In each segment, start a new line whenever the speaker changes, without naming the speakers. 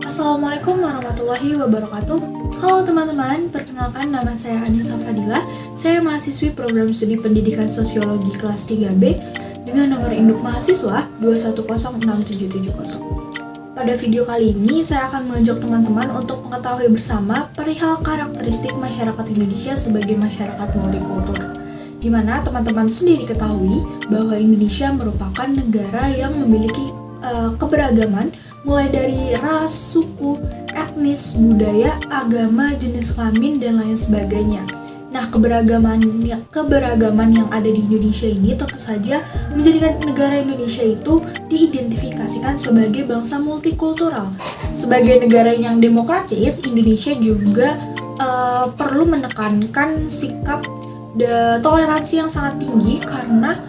Assalamualaikum warahmatullahi wabarakatuh. Halo teman-teman, perkenalkan nama saya Anissa Fadila. Saya mahasiswi program studi pendidikan sosiologi kelas 3B dengan nomor induk mahasiswa 2106770. Pada video kali ini, saya akan mengajak teman-teman untuk mengetahui bersama perihal karakteristik masyarakat Indonesia sebagai masyarakat multikultur. Di mana teman-teman sendiri ketahui bahwa Indonesia merupakan negara yang memiliki keberagaman mulai dari ras, suku, etnis, budaya, agama, jenis kelamin, dan lain sebagainya. Nah, keberagaman yang ada di Indonesia ini tentu saja menjadikan negara Indonesia itu diidentifikasikan sebagai bangsa multikultural. Sebagai negara yang demokratis, Indonesia juga perlu menekankan sikap toleransi yang sangat tinggi karena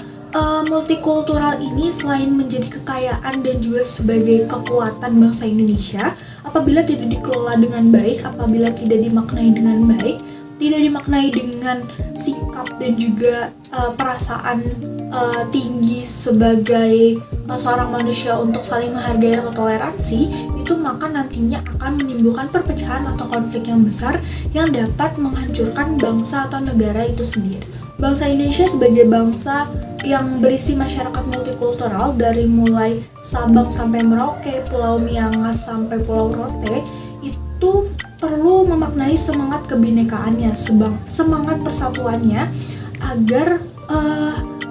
multikultural ini selain menjadi kekayaan dan juga sebagai kekuatan bangsa Indonesia, apabila tidak dikelola dengan baik, apabila tidak dimaknai dengan baik, tidak dimaknai dengan sikap dan juga perasaan tinggi sebagai seorang manusia untuk saling menghargai atau toleransi, itu maka nantinya akan menimbulkan perpecahan atau konflik yang besar yang dapat menghancurkan bangsa atau negara itu sendiri. Bangsa Indonesia sebagai bangsa yang berisi masyarakat multikultural dari mulai Sabang sampai Merauke, Pulau Miangas sampai Pulau Rote, itu perlu memaknai semangat kebinekaannya, semangat persatuannya agar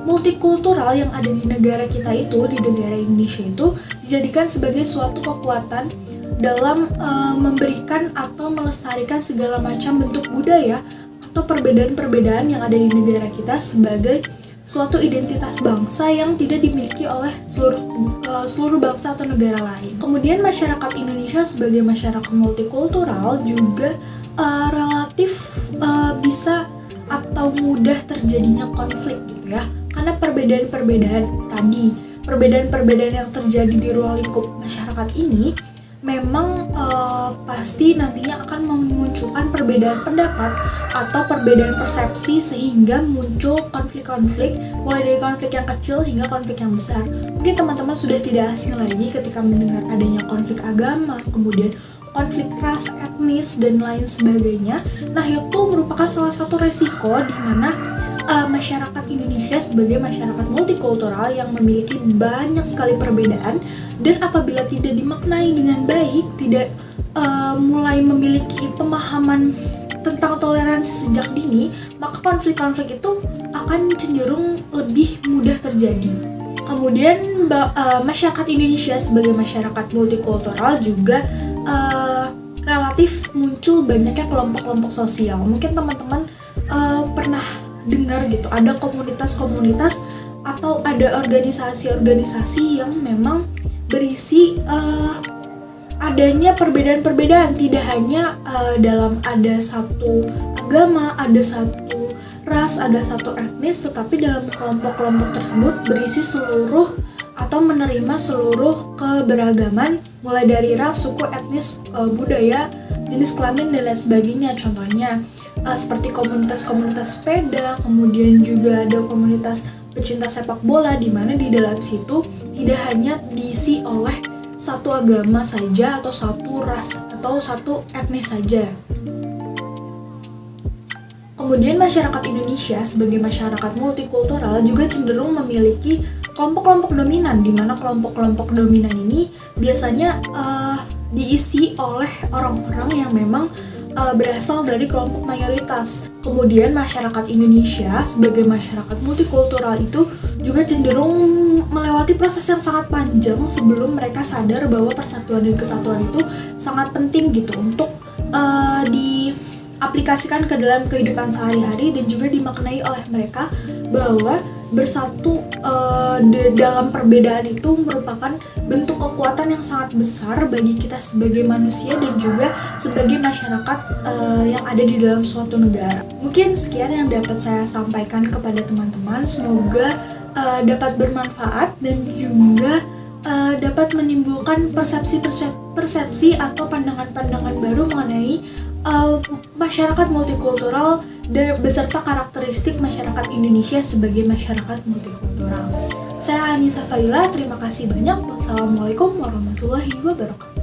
multikultural yang ada di negara kita itu, di negara Indonesia itu dijadikan sebagai suatu kekuatan dalam memberikan atau melestarikan segala macam bentuk budaya atau perbedaan-perbedaan yang ada di negara kita sebagai suatu identitas bangsa yang tidak dimiliki oleh seluruh bangsa atau negara lain. Kemudian masyarakat Indonesia sebagai masyarakat multikultural juga relatif bisa atau mudah terjadinya konflik gitu ya. Karena perbedaan-perbedaan yang terjadi di ruang lingkup masyarakat ini memang pasti nantinya akan memunculkan perbedaan pendapat atau perbedaan persepsi sehingga muncul konflik-konflik mulai dari konflik yang kecil hingga konflik yang besar. Mungkin teman-teman sudah tidak asing lagi ketika mendengar adanya konflik agama, kemudian konflik ras, etnis, dan lain sebagainya. Nah, itu merupakan salah satu resiko di mana masyarakat Indonesia sebagai masyarakat multikultural yang memiliki banyak sekali perbedaan dan apabila tidak dimaknai dengan baik, tidak mulai memiliki pemahaman tentang toleransi sejak dini, maka konflik-konflik itu akan cenderung lebih mudah terjadi. Kemudian masyarakat Indonesia sebagai masyarakat multikultural juga relatif muncul banyaknya kelompok-kelompok sosial. Mungkin teman-teman pernah dengar gitu, ada komunitas-komunitas atau ada organisasi-organisasi yang memang berisi adanya perbedaan-perbedaan, tidak hanya dalam ada satu agama, ada satu ras, ada satu etnis, tetapi dalam kelompok-kelompok tersebut berisi seluruh atau menerima seluruh keberagaman mulai dari ras, suku, etnis, budaya, jenis kelamin, dan lain sebagainya. Contohnya seperti komunitas-komunitas sepeda, kemudian juga ada komunitas pecinta sepak bola di mana di dalam situ tidak hanya diisi oleh satu agama saja atau satu ras atau satu etnis saja. Kemudian masyarakat Indonesia sebagai masyarakat multikultural juga cenderung memiliki kelompok-kelompok dominan, di mana kelompok-kelompok dominan ini biasanya diisi oleh orang-orang yang memang berasal dari kelompok mayoritas. Kemudian masyarakat Indonesia sebagai masyarakat multikultural itu juga cenderung melewati proses yang sangat panjang sebelum mereka sadar bahwa persatuan dan kesatuan itu sangat penting gitu untuk diaplikasikan ke dalam kehidupan sehari-hari dan juga dimaknai oleh mereka bahwa bersatu dalam perbedaan itu merupakan bentuk kekuatan yang sangat besar bagi kita sebagai manusia dan juga sebagai masyarakat yang ada di dalam suatu negara. Mungkin sekian yang dapat saya sampaikan kepada teman-teman, semoga dapat bermanfaat dan juga dapat menimbulkan persepsi atau pandangan-pandangan baru mengenai masyarakat multikultural dan beserta karakteristik masyarakat Indonesia sebagai masyarakat multikultural. Saya Anissa Fadila, terima kasih banyak. Wassalamualaikum warahmatullahi wabarakatuh.